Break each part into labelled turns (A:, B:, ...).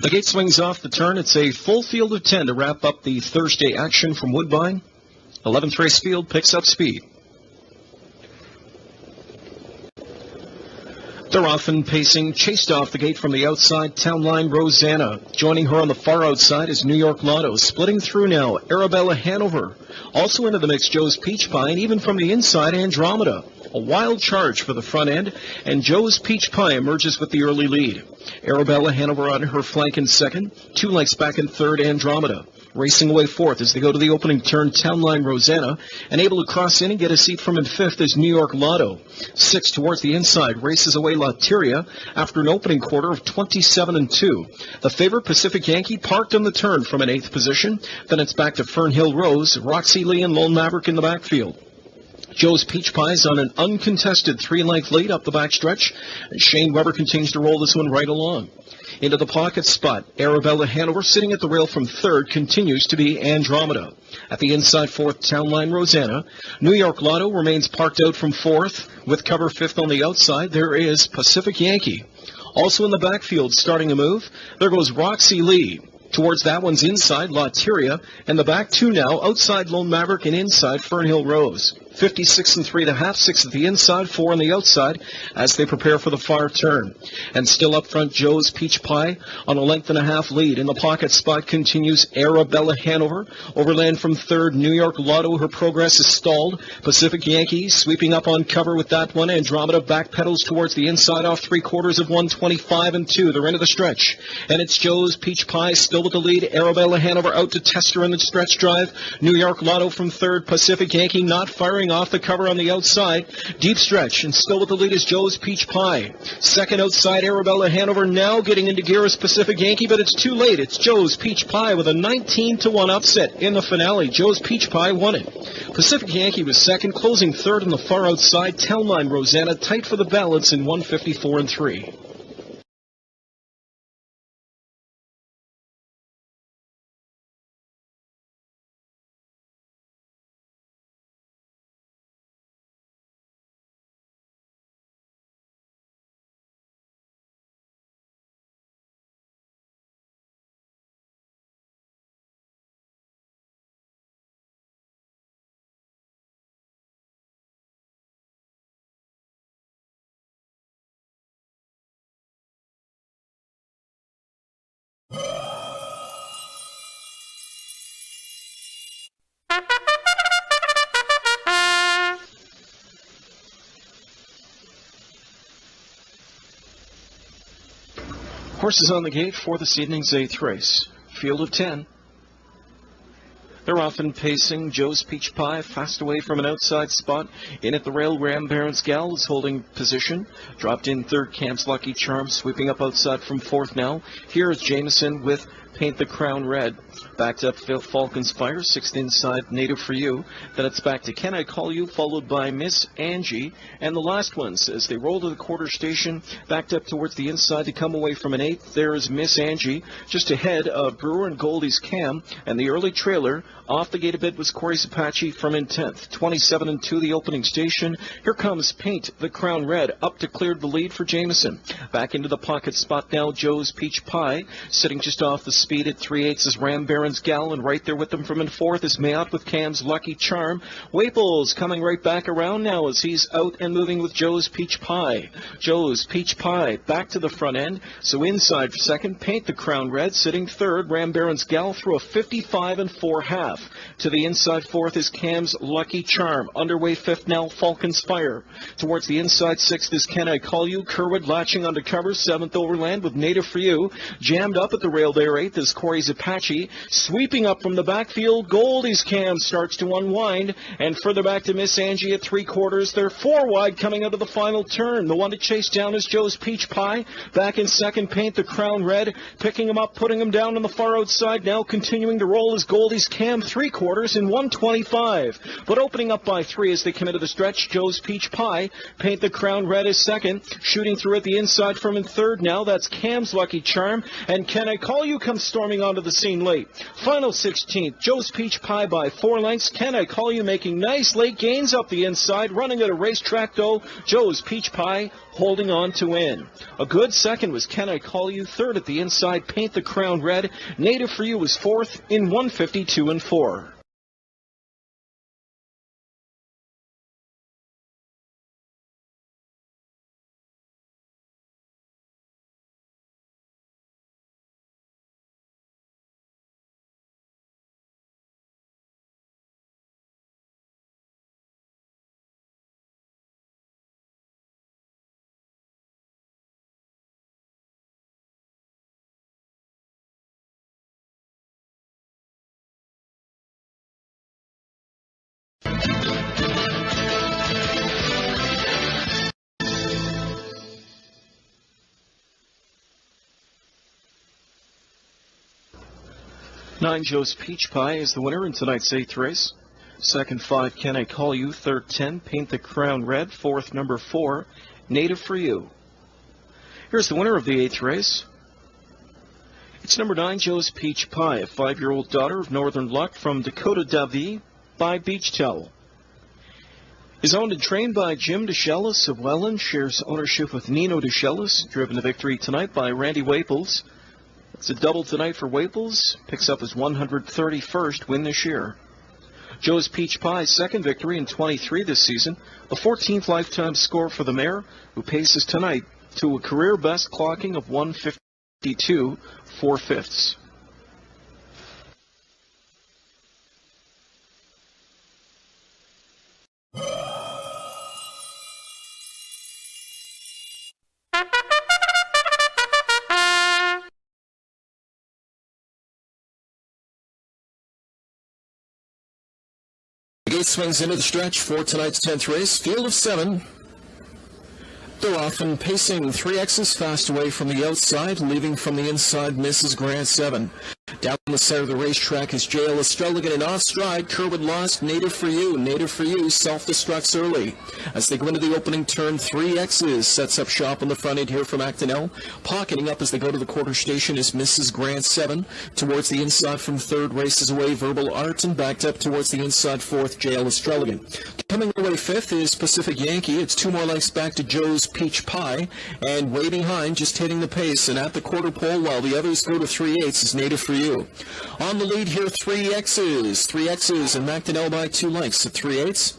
A: The gate swings off the turn. It's a full field of 10 to wrap up the Thursday action from Woodbine. 11th race field picks up speed. They're often pacing, chased off the gate from the outside, Town Line Rosanna. Joining her on the far outside is New York Lotto. Splitting through now, Arabella Hanover. Also into the mix, Joe's Peach Pie, and even from the inside, Andromeda. A wild charge for the front end, and Joe's Peach Pie emerges with the early lead. Arabella Hanover on her flank in second, 2 lengths back in third, Andromeda. Racing away fourth as they go to the opening turn, Town Line Rosanna, and able to cross in and get a seat from in fifth is New York Lotto. 6 towards the inside, races away Lateria after an opening quarter of 27-2. The favorite, Pacific Yankee, parked on the turn from an 8th position. Then it's back to Fernhill Rose, Roxy Lee and Lone Maverick in the backfield. Joe's Peach Pie's on an uncontested 3-length lead up the backstretch, and Shane Weber continues to roll this one right along. Into the pocket spot, Arabella Hanover sitting at the rail from third continues to be Andromeda. At the inside fourth, Town Line Rosanna. New York Lotto remains parked out from fourth. With cover fifth on the outside, there is Pacific Yankee. Also in the backfield, starting a move, there goes Roxy Lee. Towards that one's inside, Lateria, and the back two now, outside Lone Maverick and inside Fernhill Rose. 56 and 3 1/2, 6 at the inside, 4 on the outside as they prepare for the far turn. And still up front, Joe's Peach Pie on a 1.5-length lead. In the pocket spot continues Arabella Hanover. Overland from third, New York Lotto. Her progress is stalled. Pacific Yankee sweeping up on cover with that one. Andromeda backpedals towards the inside off 3/4 of 125 and 2. They're into the stretch. And it's Joe's Peach Pie still with the lead. Arabella Hanover out to test her in the stretch drive. New York Lotto from third. Pacific Yankee not firing off the cover on the outside. Deep stretch, and still with the lead is Joe's Peach Pie. Second outside, Arabella Hanover now getting into gear as Pacific Yankee, but it's too late. It's Joe's Peach Pie with a 19-1 upset in the finale. Joe's Peach Pie won it. Pacific Yankee was second, closing third on the far outside. Town Line Rosanna tight for the balance in 154 and 3. Horses on the gate for this evening's 8th race. Field of 10. They're often pacing. Joe's Peach Pie fast away from an outside spot. In at the rail, Ram Barron's Gal is holding position. Dropped in third, Cam's Lucky Charm, sweeping up outside from fourth now. Here is Jameson with Paint the Crown Red. Backed up Falcon's Fire, 6th inside, Native for You. Then it's back to Can I Call You, followed by Miss Angie. And the last ones, as they roll to the quarter station, backed up towards the inside to come away from an 8th. There is Miss Angie, just ahead of Brewer and Goldie's Cam. And the early trailer, off the gate a bit, was Corey's Apache from in 10th. 27 and 2, the opening station. Here comes Paint the Crown Red, up to clear the lead for Jameson. Back into the pocket spot now, Joe's Peach Pie, sitting just off the speed at 3/8 is Ram Barron's Gal, and right there with them from in fourth is Mayotte with Cam's Lucky Charm. Waples coming right back around now as he's out and moving with Joe's Peach Pie. Joe's Peach Pie back to the front end, so inside for second, Paint the Crown Red, sitting third, Ram Barron's Gal through a 55 and 4/2. To the inside fourth is Cam's Lucky Charm. Underway fifth now, Falcon's Fire. Towards the inside sixth is Can I Call You, Kerwood latching onto cover, 7th Overland with Native for You. Jammed up at the rail there, 8th is Corey's Apache. Sweeping up from the backfield, Goldie's Cam starts to unwind, and further back to Miss Angie at 3/4. They're 4 wide coming out of the final turn. The one to chase down is Joe's Peach Pie. Back in second, Paint the Crown Red. Picking him up, putting him down on the far outside. Now continuing to roll is Goldie's Cam, 3/4 in 125. But opening up by 3 as they come into the stretch, Joe's Peach Pie. Paint the Crown Red is second. Shooting through at the inside from in third now. That's Cam's Lucky Charm. And Can I Call You comes storming onto the scene late. Final 16th, Joe's Peach Pie by 4 lengths. Can I Call You making nice late gains up the inside. Running at a racetrack, though, Joe's Peach Pie holding on to win. A good second was Can I Call You. Third at the inside, Paint the Crown Red. Native for You was fourth in 152 and 4. Nine, Joe's Peach Pie is the winner in tonight's 8th race. Second, 5, Can I Call You. Third, 10, Paint the Crown Red. Fourth, number 4, Native for You. Here's the winner of the 8th race. It's number 9, Joe's Peach Pie, a 5-year-old daughter of Northern Luck from Dakota Davie by Beach Towel. Is owned and trained by Jim DeShellis of Welland, shares ownership with Nino DeShellis, driven to victory tonight by Randy Waples. It's a double tonight for Waples, picks up his 131st win this year. Joe's Peach Pie's second victory in 23 this season, a 14th lifetime score for the mare, who paces tonight to a career best clocking of 152 4/5.
B: The gate swings into the stretch for tonight's 10th race. Field of 7. They're often pacing 3X's fast away from the outside, leaving from the inside Mrs. Grant 7. Down the center of the racetrack is JL Estrella in off stride. Kerwood lost. Native for You. Native for You self-destructs early. As they go into the opening turn, 3X's sets up shop on the front end here from Actonel. Pocketing up as they go to the quarter station is Mrs. Grant 7. Towards the inside from third races away, Verbal Art, and backed up towards the inside fourth, JL Estrella. Coming away fifth is Pacific Yankee. It's 2 more lengths back to Joe's Peach Pie. And way behind, just hitting the pace, and at the quarter pole while the others go to 3/8 is Native for You. On the lead here, 3X's. 3X's and Macdonell by 2 lengths at 3/8.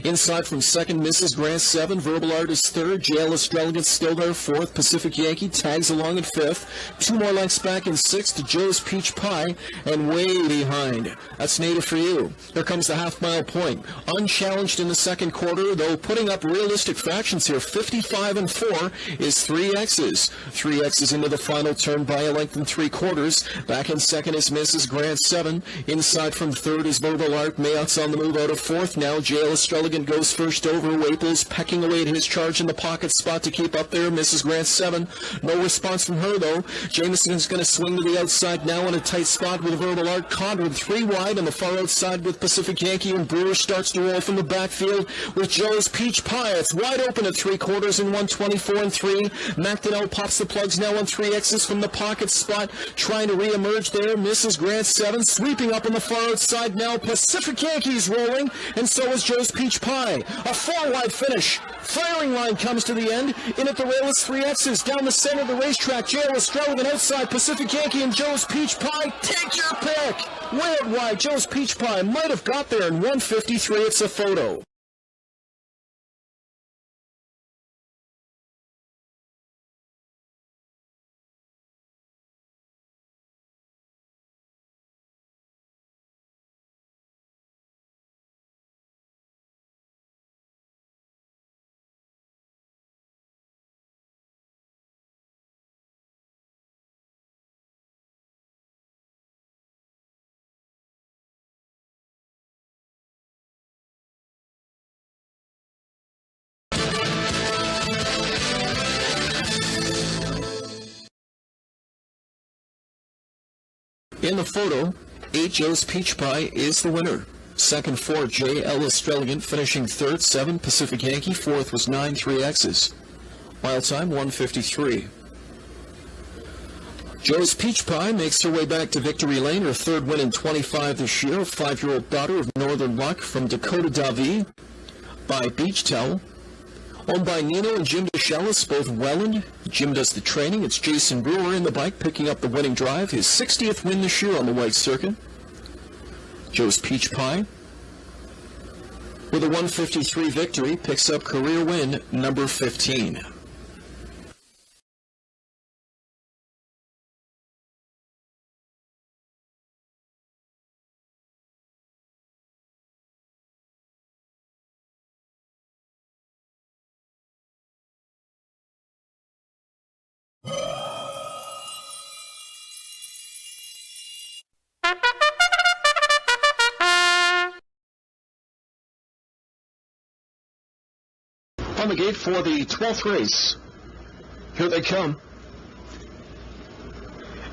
B: Inside from second, Mrs. Grant 7. Verbal Art is third. JL Estrella still there fourth. Pacific Yankee tags along in fifth. 2 more lengths back in sixth to Joe's Peach Pie. And way behind, that's Native for You. Here comes the half-mile point. Unchallenged in the second quarter, though putting up realistic fractions here. 55 and 4 is 3X's. 3X's into the final turn by a length and 3/4. Back in second is Mrs. Grant 7. Inside from third is Verbal Art. Mayot's on the move out of fourth now. JL Estrella goes first over. Waples pecking away at his charge in the pocket spot to keep up there. Mrs. Grant 7. No response from her, though. Jameson's going to swing to the outside now in a tight spot with Verbal Art. Conrad 3 wide on the far outside with Pacific Yankee, and Brewer starts to roll from the backfield with Joe's Peach Pie. It's wide open at 3/4 in 124 and 3. Macdonell pops the plugs now on 3X's from the pocket spot, trying to reemerge there. Mrs. Grant 7 sweeping up on the far outside now. Pacific Yankee's rolling, and so is Joe's Peach Pie. A 4-wide finish. Firing line comes to the end. In at the rail is 3X's. Down the center of the racetrack, JL Estrella outside. Pacific Yankee and Joe's Peach Pie. Take your pick. Way out wide. Joe's Peach Pie might have got there in 153. It's a photo. In the photo, 8 Joe's Peach Pie is the winner. Second, 4 JL Estrella finishing third. 7 Pacific Yankee. Fourth was 9 3X's. Mile time 153. Joe's Peach Pie makes her way back to victory lane, her third win in 25 this year. 5-year-old daughter of Northern Luck from Dakota Davie by Beach Towel. Owned by Nino and Jim DeShellis, both Welland. Jim does the training. It's Jason Brewer in the bike picking up the winning drive. His 60th win this year on the white circuit. Joe's Peach Pie, with a 153 victory, picks up career win number 15.
A: On the gate for the 12th race. Here they come.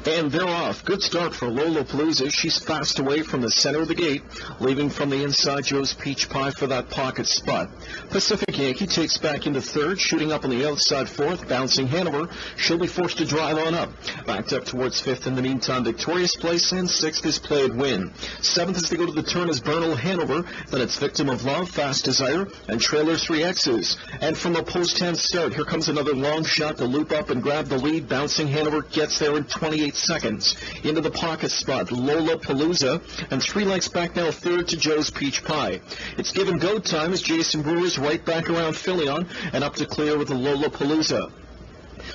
A: And they're off. Good start for Lollapalooza. She's fast away from the center of the gate, leaving from the inside Joe's Peach Pie for that pocket spot. Pacific Yankee takes back into third, shooting up on the outside fourth, bouncing Hanover. She'll be forced to drive on up. Backed up towards fifth in the meantime, Victorious Place, and sixth is Played Win. Seventh as they go to the turn is Bernal Hanover. Then it's Victim of Love, Fast Desire, and Trailer 3X's. And from a post-hand start, here comes another long shot to loop up and grab the lead. Bouncing Hanover gets there in 28 seconds. Into the pocket spot, Lollapalooza, and 3 lengths back now, third to Joe's Peach Pie. It's give and go time as Jason Brewer's right back around Philion and up to clear with the Lollapalooza.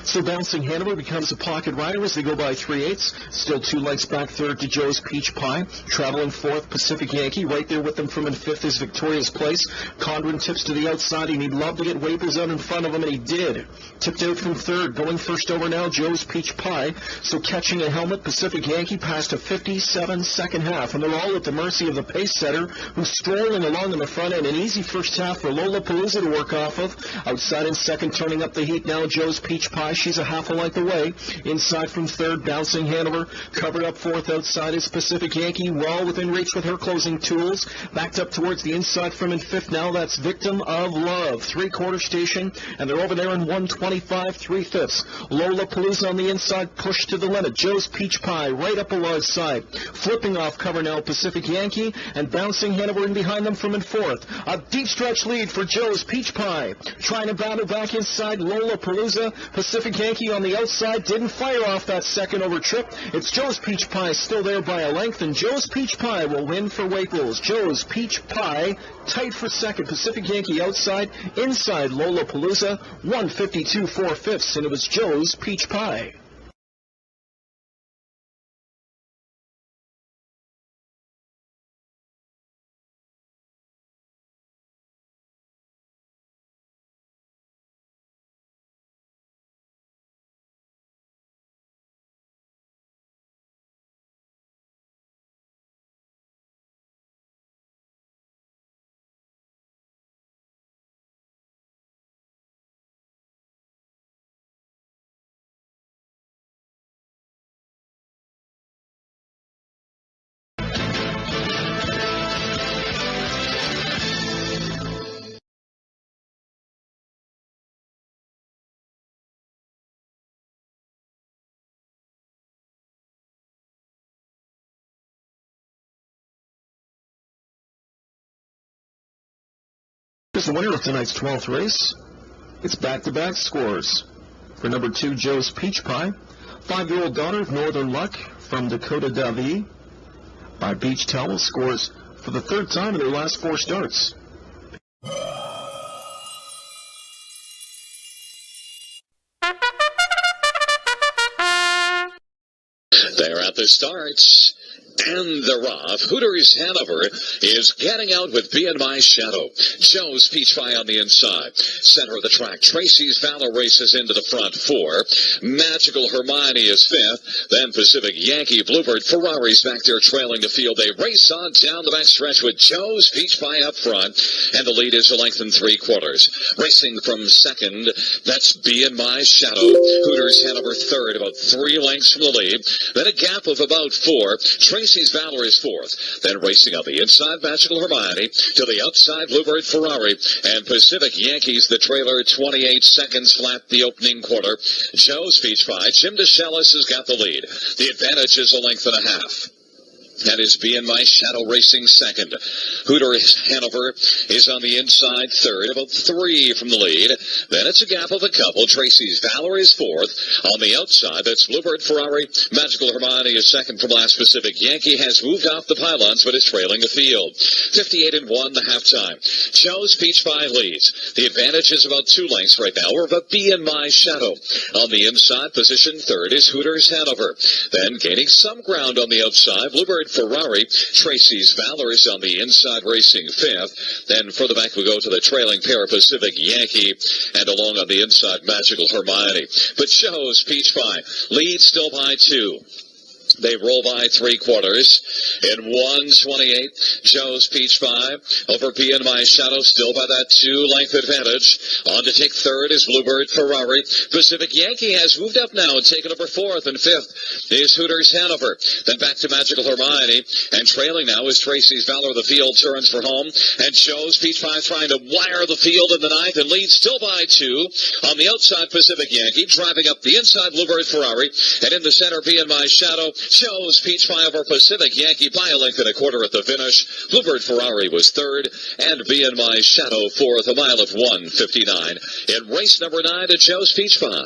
A: So Bouncing Hanover becomes a pocket rider as they go by 3/8. Still 2 lengths back, third to Joe's Peach Pie. Traveling fourth, Pacific Yankee. Right there with them from in fifth is Victorious Place. Condren tips to the outside. He'd love to get Wapers out in front of him, and he did. Tipped out from third. Going first over now, Joe's Peach Pie. So catching a helmet, Pacific Yankee past a 57 second half. And they're all at the mercy of the pace setter, who's strolling along in the front end. An easy first half for Lollapalooza to work off of. Outside in second, turning up the heat now, Joe's Peach Pie. She's a half a length away. Inside from third, Bouncing Hanover. Covered up fourth, outside is Pacific Yankee. Well within reach with her closing tools. Backed up towards the inside from in fifth now. That's Victim of Love. 3/4 station, and they're over there in 125 3/5. Lollapalooza on the inside, pushed to the limit. Joe's Peach Pie right up alongside. Flipping off cover now, Pacific Yankee, and Bouncing Hanover in behind them from in fourth. A deep stretch lead for Joe's Peach Pie. Trying to battle back inside Lollapalooza. Pacific Yankee on the outside didn't fire off that second over trip. It's Joe's Peach Pie still there by a length, and Joe's Peach Pie will win for Waples. Joe's Peach Pie tight for second. Pacific Yankee outside, inside Lollapalooza, 152 4/5, and it was Joe's Peach Pie. Here's the winner of tonight's 12th race. It's back-to-back scores. For number 2, Joe's Peach Pie, 5-year-old daughter of Northern Luck from Dakota Davie by Beach Towel, scores for the third time in their last 4 starts.
C: They're at the starts. And they're off. Hooters Hanover is getting out with Be in My Shadow. Joe's Peach Pie on the inside. Center of the track. Tracy's Valor races into the front 4. Magical Hermione is 5th. Then Pacific Yankee Bluebird. Ferrari's back there trailing the field. They race on down the back stretch with Joe's Peach Pie up front. And the lead is a length and 3/4. Racing from second, that's Be in My Shadow. Hooters Hanover third, about 3 lengths from the lead. Then a gap of about 4. Tracy Tracy's Valor is fourth. Then racing on the inside, Magical Hermione. To the outside, Bluebird Ferrari. And Pacific Yankees, the trailer, 28 seconds flat the opening quarter. Joe's Peach Pie. Jim DeShalis has got the lead. The advantage is a length and a half. That is Be In My Shadow racing second. Hooter Hanover is on the inside third, about 3 from the lead. Then it's a gap of a couple. Tracy's Valor is fourth. On the outside, that's Bluebird Ferrari. Magical Hermione is second from last. Pacific Yankee has moved off the pylons, but is trailing the field. 58-1 the halftime. Joe's Peach Pie leads. The advantage is about 2 lengths right now. We're about Be In My Shadow. On the inside, position third is Hooters Hanover. Then gaining some ground on the outside, Bluebird Ferrari. Tracy's Valor is on the inside racing fifth. Then further back we go to the trailing pair, Pacific Yankee, and along on the inside, Magical Hermione. But Joe's Peach Pie leads still by 2. They roll by 3 quarters in 1:28. Joe's Peach Pie over Be In My Shadow, still by that 2-length advantage. On to take third is Bluebird Ferrari. Pacific Yankee has moved up now and taken over fourth, and fifth is Hooters Hanover. Then back to Magical Hermione, and trailing now is Tracy's Valor. The field turns for home, and Joe's Peach Pie trying to wire the field in the ninth and leads still by 2. On the outside, Pacific Yankee driving up the inside, Bluebird Ferrari, and in the center, Be In My Shadow. Joe's Peach Pie over Pacific Yankee by a length and a quarter at the finish. Bluebird Ferrari was third, and Be In My Shadow fourth, a mile of 1:59. In race number 9 at Joe's Peach Pie.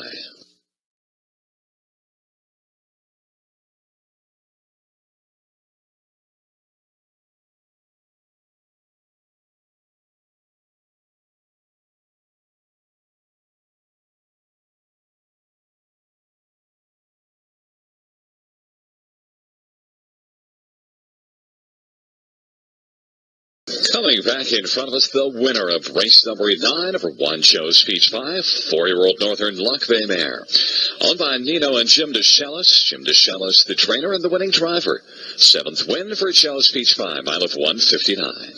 C: Coming back in front of us, the winner of race number 9 over 1 Joe's Peach Pie, 4-year-old Northern Luck Bay mare. Owned by Nino and Jim DeShalis. Jim DeShalis, the trainer and the winning driver. 7th win for Joe's Peach Pie, mile of 1:59.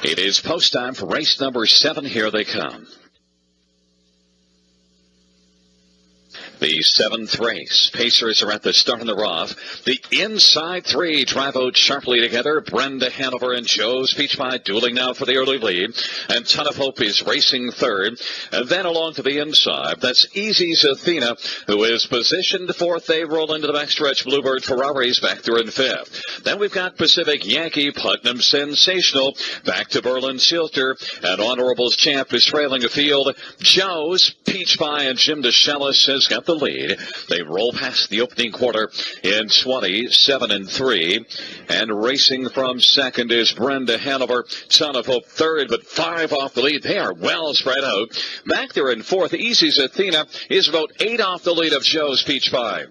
C: It is post time for race number 7. Here they come. The 7th race. Pacers are at the start in the rough. The inside 3 drive out sharply together. Brenda Hanover and Joe's Peach Pie dueling now for the early lead. And Ton of Hope is racing third. And then along to the inside, that's Easy's Athena, who is positioned 4th. They roll into the backstretch. Bluebird Ferrari's back there in 5th. Then we've got Pacific Yankee, Putnam Sensational, back to Berlin Silter, and Honorable's Champ is trailing a field. Joe's Peach Pie and Jim DeShalis has got the lead. They roll past the opening quarter in 27-3, and racing from second is Brenda Hanover. Ton of Hope third, but 5 off the lead. They are well spread out. Back there in 4th, Easy's Athena is about 8 off the lead of Joe's Peach Pie.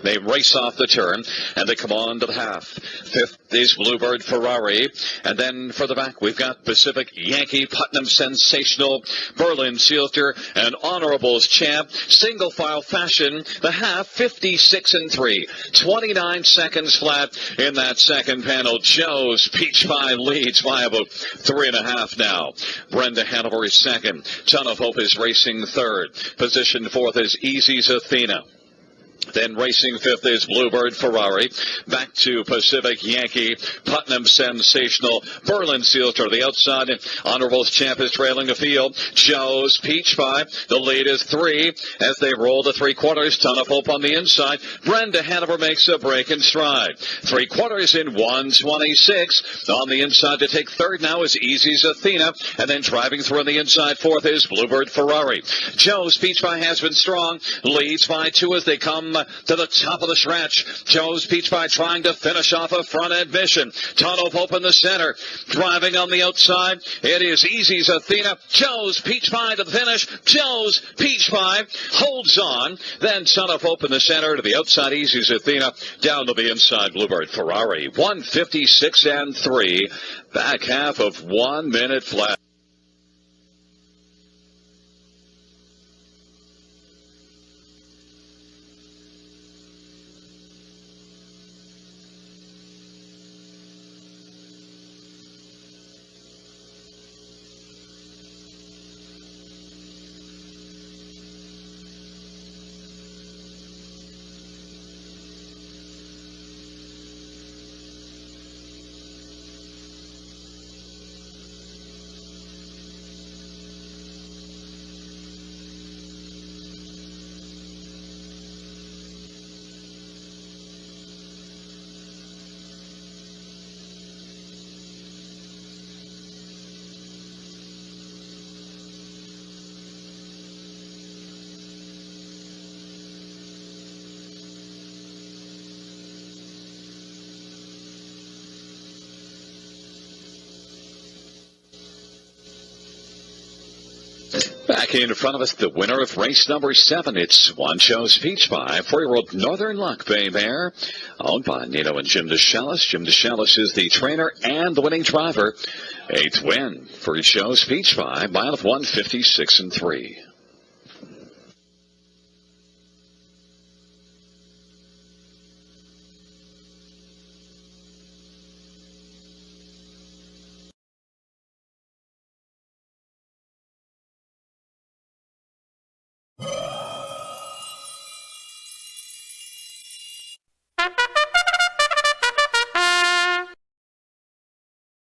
C: They race off the turn, and they come on to the half. 5th is Bluebird Ferrari. And then further back, we've got Pacific Yankee, Putnam Sensational, Berlin Silter, and Honorable's Champ. Single file fashion, the half, 56-3. 29 seconds flat in that second panel. Joe's Peach Pie leads by about 3.5 now. Brenda Hanover is second. Ton of Hope is racing third. Position 4th is Easy's Athena. Then racing 5th is Bluebird Ferrari. Back to Pacific Yankee, Putnam Sensational, Berlin Seal to the outside. Honorable's Champ is trailing the field. Joe's Peach Pie. The lead is 3 as they roll to 3/4. Ton of Hope on the inside. Brenda Hanover makes a break in stride. 3/4 in 1:26. On the inside to take third now is Easy's Athena. And then driving through on the inside 4th is Bluebird Ferrari. Joe's Peach Pie has been strong. Leads by 2 as they come to the top of the stretch. Joe's Peach Pie trying to finish off a front-end mission. Tunnel Pope in the center. Driving on the outside. It is Easy's Athena. Joe's Peach Pie to the finish. Joe's Peach Pie holds on. Then Son of Hope in the center to the outside. Easy's Athena down to the inside. Bluebird Ferrari 156-3. Back half of 1 minute flat. Back in front of us, the winner of race number 7. It's One Joe's Peach Pie, 4-year-old Northern Luck Bay Mare, owned by Nino and Jim DeShalis. Jim DeShalis is the trainer and the winning driver. 8th win for Joe's Peach Pie, mile of 156-3.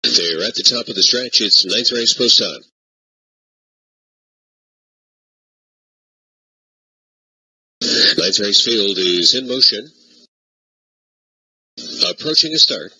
D: They're at the top of the stretch. It's 9th race post time. Ninth race field is in motion. Approaching a start.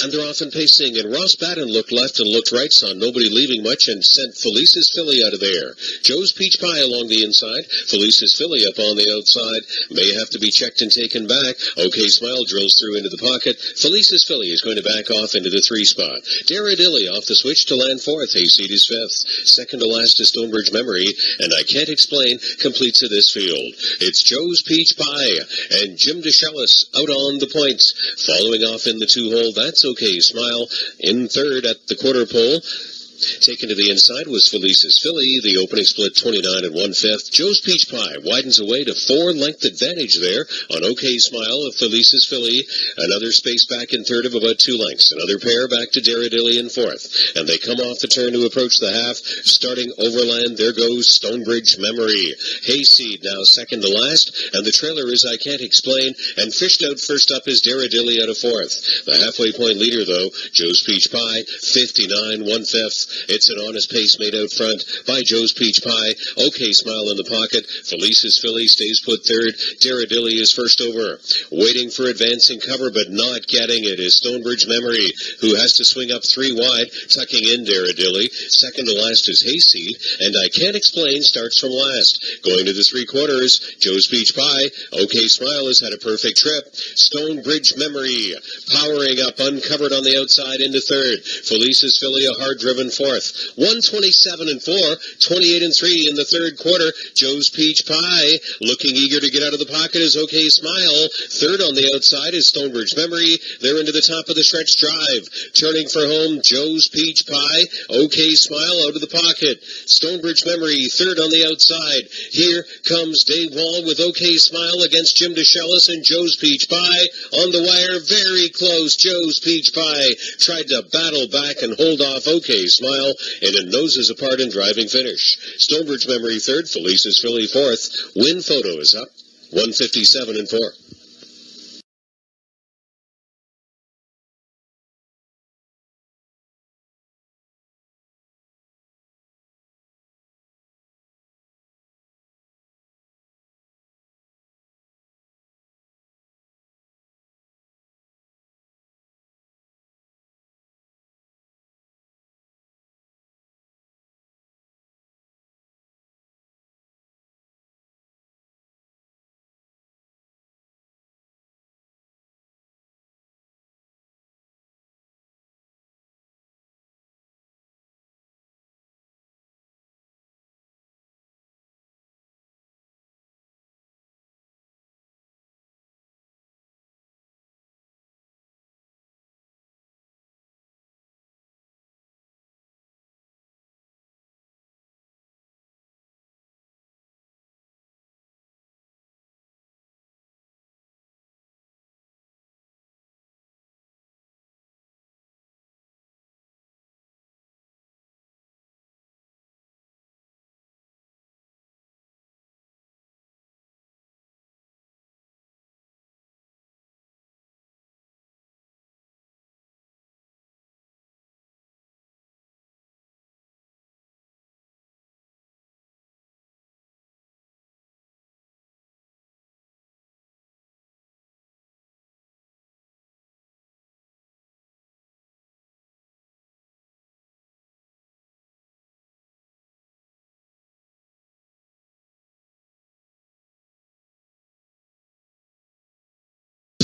D: And they're off and pacing, and Ross Batten looked left and looked right, saw nobody leaving much, and sent Felice's Filly out of there. Joe's Peach Pie along the inside. Felice's Filly up on the outside. May have to be checked and taken back. OK Smile drills through into the pocket. Felice's Filly is going to back off into the 3 spot. Daradilly off the switch to land 4th. Hayseed is 5th. Second to last is Stonebridge Memory, and I Can't Explain completes of this field. It's Joe's Peach Pie and Jim DeShalis out on the points. Following off in the 2-hole, that's OK Smile in 3rd at the quarter pole. Taken to the inside was Felice's Filly. The opening split 29 1/5. Joe's Peach Pie widens away to 4-length advantage there on OK Smile of Felice's Filly. Another space back in 3rd of about 2 lengths. Another pair back to Daradilly in 4th. And they come off the turn to approach the half. Starting overland, there goes Stonebridge Memory. Hayseed now second to last. And the trailer is I Can't Explain. And fished out first up is Daradilly out of 4th. The halfway point leader, though, Joe's Peach Pie, 59 1/5. It's an honest pace made out front by Joe's Peach Pie. OK Smile in the pocket. Felice's Filly stays put 3rd. Daradilly is first over. Waiting for advancing cover, but not getting it is Stonebridge Memory, who has to swing up 3 wide, tucking in Daradilly. Second to last is Hayseed, and I Can't Explain starts from last. Going to the 3/4, Joe's Peach Pie. OK Smile has had a perfect trip. Stonebridge Memory powering up uncovered on the outside into 3rd. Felice's Filly, a hard-driven 4th. 127-4, 28-3 in the 3rd quarter. Joe's Peach Pie looking eager to get out of the pocket is OK Smile. 3rd on the outside is Stonebridge Memory. They're into the top of the stretch drive. Turning for home, Joe's Peach Pie. OK Smile out of the pocket. Stonebridge Memory 3rd on the outside. Here comes Dave Wall with OK Smile against Jim DeShalis and Joe's Peach Pie on the wire. Very close. Joe's Peach Pie tried to battle back and hold off OK Smile in a noses apart and driving finish. Stonebridge Memory 3rd, Felice's Filly 4th. Win photo is up, 157-4.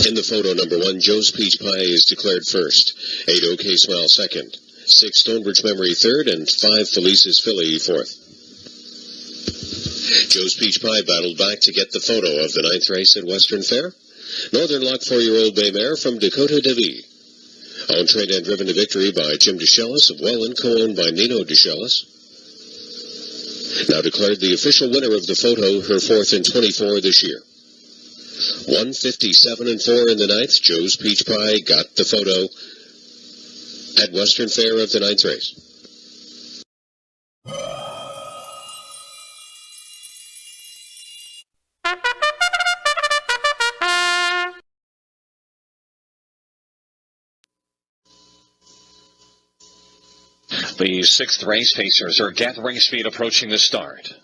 D: In the photo, number 1, Joe's Peach Pie is declared first. 8, OK Smile second. 6, Stonebridge Memory third, and 5, Felice's Filly fourth. Joe's Peach Pie battled back to get the photo of the 9th race at Western Fair. Northern Luck 4-year-old bay mare from Dakota Devi. Owned, trained, and driven to victory by Jim DeShellis of Welland, co-owned by Nino DeShellis. Now declared the official winner of the photo, her 4th in 24 this year. 157 and 4 in the 9th. Joe's Peach Pie got the photo at Western Fair of the 9th race.
C: The 6th race, pacers are gathering speed approaching the start.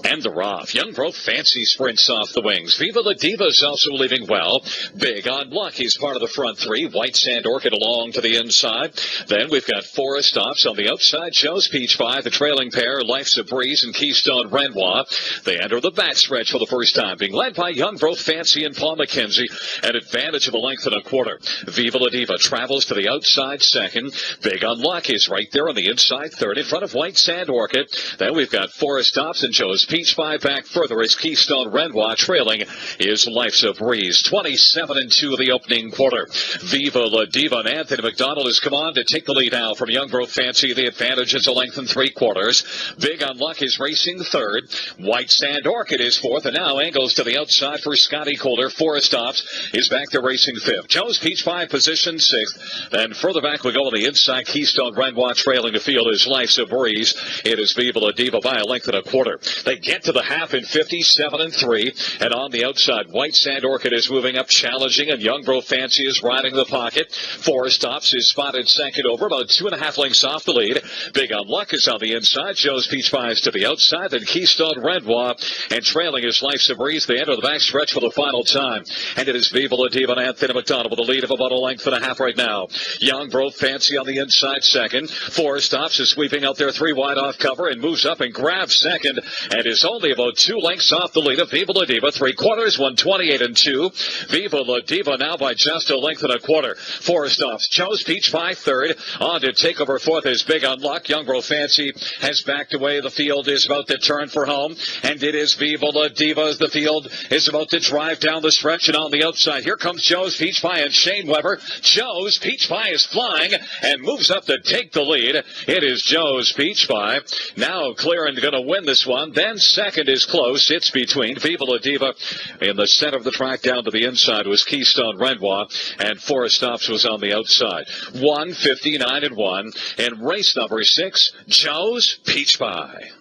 C: And the Roth. Young Growth Fancy sprints off the wings. Viva La Diva is also leaving well. Big on Luck. He's part of the front 3. White Sand Orchid along to the inside. Then we've got Forest Stops on the outside. Joe's Peach Pie, the trailing pair. Life's a Breeze and Keystone Renoir. They enter the backstretch for the first time, being led by Young Growth Fancy and Paul McKenzie. An advantage of a length and a quarter. Viva La Diva travels to the outside second. Big on Luck is right there on the inside third in front of White Sand Orchid. Then we've got Forest Stops and Joe's Peach Pie back further as Keystone Renoir trailing is Life's a Breeze. 27 and 2 the opening quarter. Viva La Diva and Anthony McDonald has come on to take the lead now from Young Growth Fancy. The advantage is a length and 3/4. Big on Luck is racing third. White Sand Orchid is fourth, and now angles to the outside for Scotty Calder. Forest Stops is back to racing fifth. Joe's Peach Pie position sixth. Then further back we go on the inside. Keystone Renoir trailing the field is Life's a Breeze. It is Viva La Diva by a length and a quarter. They get to the half in 57 and 3, and on the outside, White Sand Orchid is moving up, challenging, and Young Growth Fancy is riding the pocket. Forest Stops is spotted second over, about 2.5 lengths off the lead. Big on Luck is on the inside. Joe's Peach Pie is to the outside, then Keystone Renoir, and trailing is Life's a Breeze. They enter the backstretch for the final time, and it is Viva La Diva and Anthony McDonald with a lead of about a length and a half right now. Young Growth Fancy on the inside second. Forest Stops is sweeping out there 3 wide off cover and moves up and grabs second, and is only about 2 lengths off the lead of Viva La Diva. 3/4, 128 and 2. Viva La Diva now by just a length and a quarter. Forest Stops. Joe's Peach Pie third. On to take over fourth is Big on Luck. Young Growth Fancy has backed away. The field is about to turn for home, and it is Viva La Diva as the field is about to drive down the stretch, and on the outside here comes Joe's Peach Pie and Shane Weber. Joe's Peach Pie is flying and moves up to take the lead. It is Joe's Peach Pie now clear and going to win this one. Then second is close. It's between Viva La Diva in the center of the track. Down to the inside was Keystone Renoir, and Forest Stops was on the outside. 159 and 1 in race number 6, Joe's Peach Pie.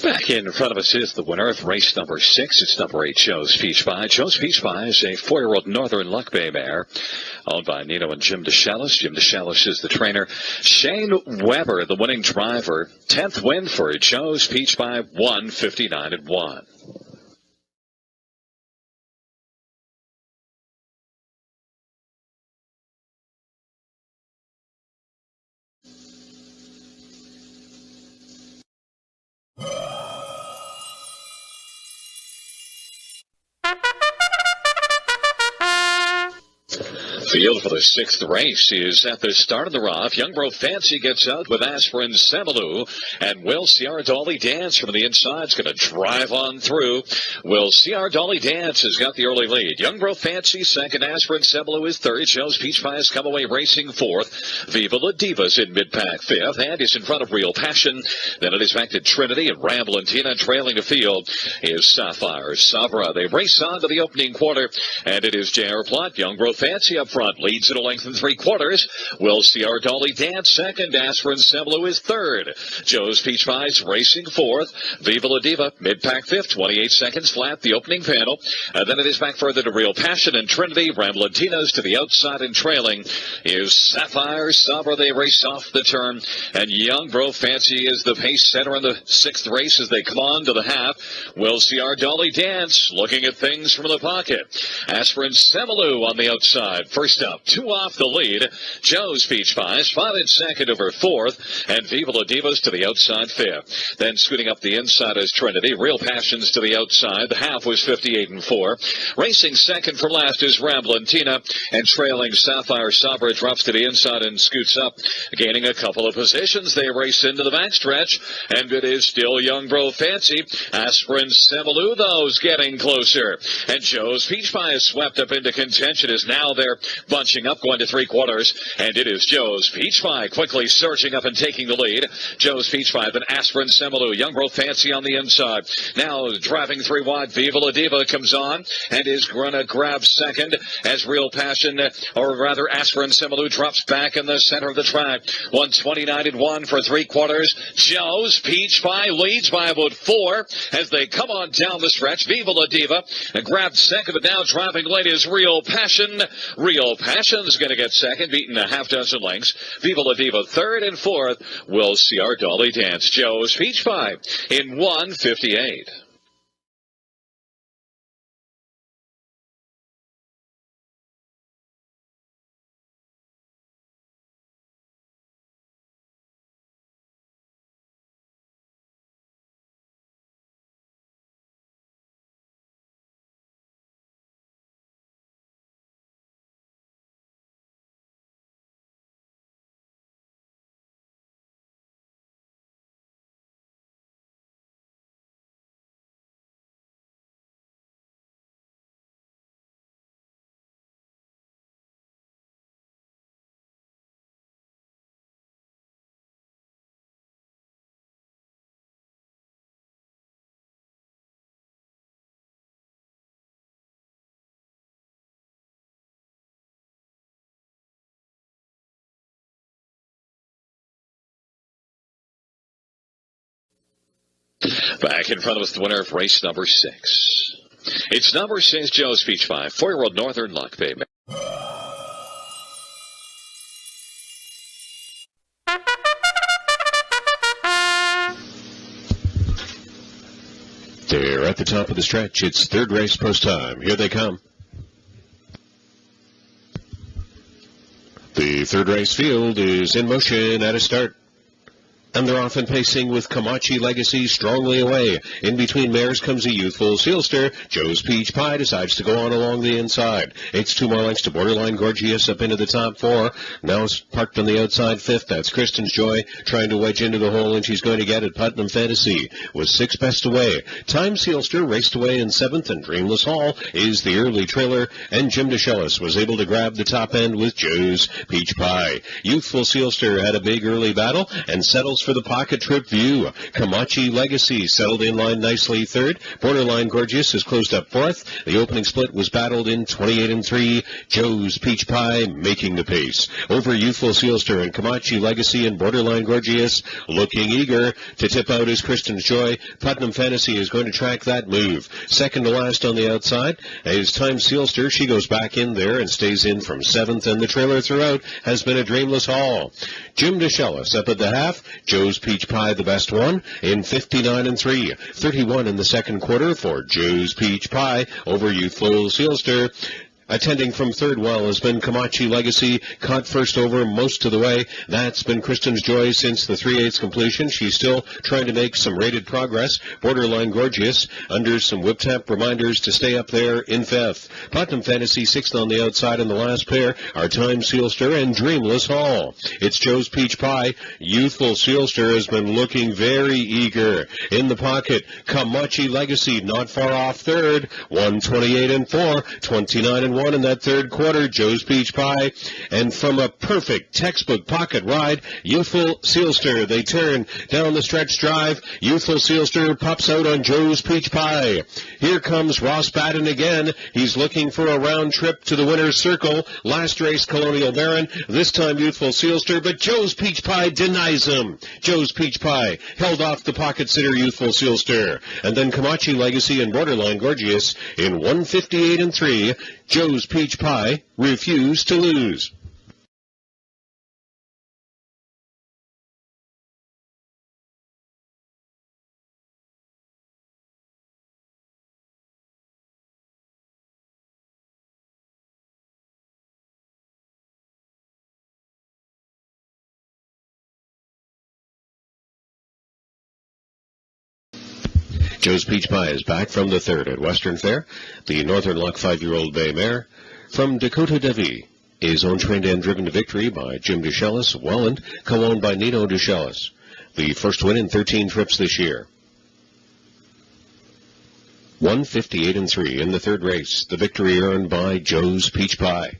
C: Back in front of us is the winner of race number 6. It's number 8, Joe's Peach Pie. Joe's Peach Pie is a 4-year-old Northern Luck bay mare owned by Nino and Jim DeShellis. Jim DeShellis is the trainer. Shane Weber, the winning driver. 10th win for Joe's Peach Pie, 159 and 1. Field for the 6th race is at the start of the Roth. Young Growth Fancy gets out with Aspirin Semalu, and Will C.R. Dolly Dance from the inside is going to drive on through. Will C.R. Dolly Dance has got the early lead. Young Growth Fancy second. Aspirin Semalu is third. Joe's Peach Pie has come away racing fourth. Viva La Diva's in mid-pack fifth, and is in front of Real Passion. Then it is back to Trinity and Ramblentina. Trailing the field is Sapphire Sabra. They race on to the opening quarter, and it is J.R. Plott. Young Growth Fancy up front. front, leads at a length and 3/4. We'll see our Dolly Dance second. Aspirin Semelu is third. Joe's Peach Pie's racing fourth. Viva La Diva, mid-pack fifth, 28 seconds flat, the opening panel. Then it is back further to Real Passion and Trinity. Ramblantina's to the outside and trailing is Sapphire Sabra. They race off the turn. And Young Bro Fancy is the pace setter in the sixth race as they come on to the half. We'll see our Dolly Dance looking at things from the pocket. Aspirin Semelu on the outside. First up, 2 off the lead. Joe's Peach Pies, 5 in second over fourth. And Viva La Divas to the outside fifth. Then scooting up the inside is Trinity. Real Passions to the outside. The half was 58 and 4. Racing second from last is Ramblantina. And trailing Sapphire Sabra drops to the inside and scoots up, gaining a couple of positions. They race into the backstretch. And it is still Young Bro Fancy. Aspirin Semelu, though, is getting closer. And Joe's Peach Pie is swept up into contention, is now there bunching up, going to 3/4. And it is Joe's Peach Pie quickly surging up and taking the lead. Joe's Peach Pie, then Aspirin Semelu, Young Bro Fancy on the inside. Now driving 3 wide, Viva La Diva comes on and is going to grab second as Real Passion, or rather Aspirin Semelu, drops back in the center of the track. 129 and 1 for 3/4. Joe's Peach Pie leads by about 4 as they come on down the stretch. Viva La Diva grabbed second, but now driving late is Real Passion. Real Passion's going to get second, beaten a half dozen lengths. Viva La Diva third, and fourth, we'll see our Dolly Dance. Joe's Peach Pie in 1:58. Back in front of us, the winner of race number 6. It's number 6, Joe's Peach Pie, 4-year-old Northern Luck, baby.
D: They're at the top of the stretch. It's third race post time. Here they come. The third race field is in motion at a start. And they're off and pacing with Comanche Legacy strongly away. In between mares comes a youthful Sealster. Joe's Peach Pie decides to go on along the inside. It's 2 more lengths to Borderline Gorgeous up into the top 4. Now it's parked on the outside 5th. That's Kristen's Joy trying to wedge into the hole, and she's going to get it. Putnam Fantasy was 6 best away. Time Sealster raced away in 7th, and Dreamless Hall is the early trailer. And Jim DeShellis was able to grab the top end with Joe's Peach Pie. Youthful Sealster had a big early battle and settles for the pocket trip view. Comanche Legacy settled in line nicely 3rd. Borderline Gorgeous is closed up 4th. The opening split was battled in 28 and 3. Joe's Peach Pie making the pace. Over Youthful Sealster and Comanche Legacy and Borderline Gorgeous looking eager to tip out is Kristen's Joy. Putnam Fantasy is going to track that move. Second to last on the outside is Time Sealster. She goes back in there and stays in from 7th, and the trailer throughout has been a Dreamless Hall. Jim DeShellis up at the half. Joe's Peach Pie the best one in 59 and 3. 31 in the second quarter for Joe's Peach Pie over Youthful Sealster. Attending from 3rd while has been Comanche Legacy, caught first over most of the way. That's been Kristen's Joy since the 3/8 completion. She's still trying to make some rated progress. Borderline Gorgeous under some whip tap reminders to stay up there in 5th. Putnam Fantasy 6th on the outside, and the last pair are Time Sealster and Dreamless Hall. It's Joe's Peach Pie. Youthful Sealster has been looking very eager. In the pocket, Comanche Legacy not far off 3rd. 128 and 4, 29 and 1 in that third quarter, Joe's Peach Pie. And from a perfect textbook pocket ride, Youthful Sealster. They turn down the stretch drive. Youthful Sealster pops out on Joe's Peach Pie. Here comes Ross Batten again. He's looking for a round trip to the winner's circle. Last race, Colonial Baron. This time, Youthful Sealster, but Joe's Peach Pie denies him. Joe's Peach Pie held off the pocket sitter, Youthful Sealster. And then Comanche Legacy and Borderline Gorgeous in 158 and 3. Joe's Peach Pie refused to lose. Joe's Peach Pie is back from the third at Western Fair. The Northern Luck 5-year-old bay mare from Dakota Devi is on-trained and driven to victory by Jim DeShellis, Welland, co-owned by Nino DeShellis. The first win in 13 trips this year. 158 and 3 in the third race. The victory earned by Joe's Peach Pie.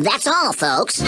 E: That's all, folks.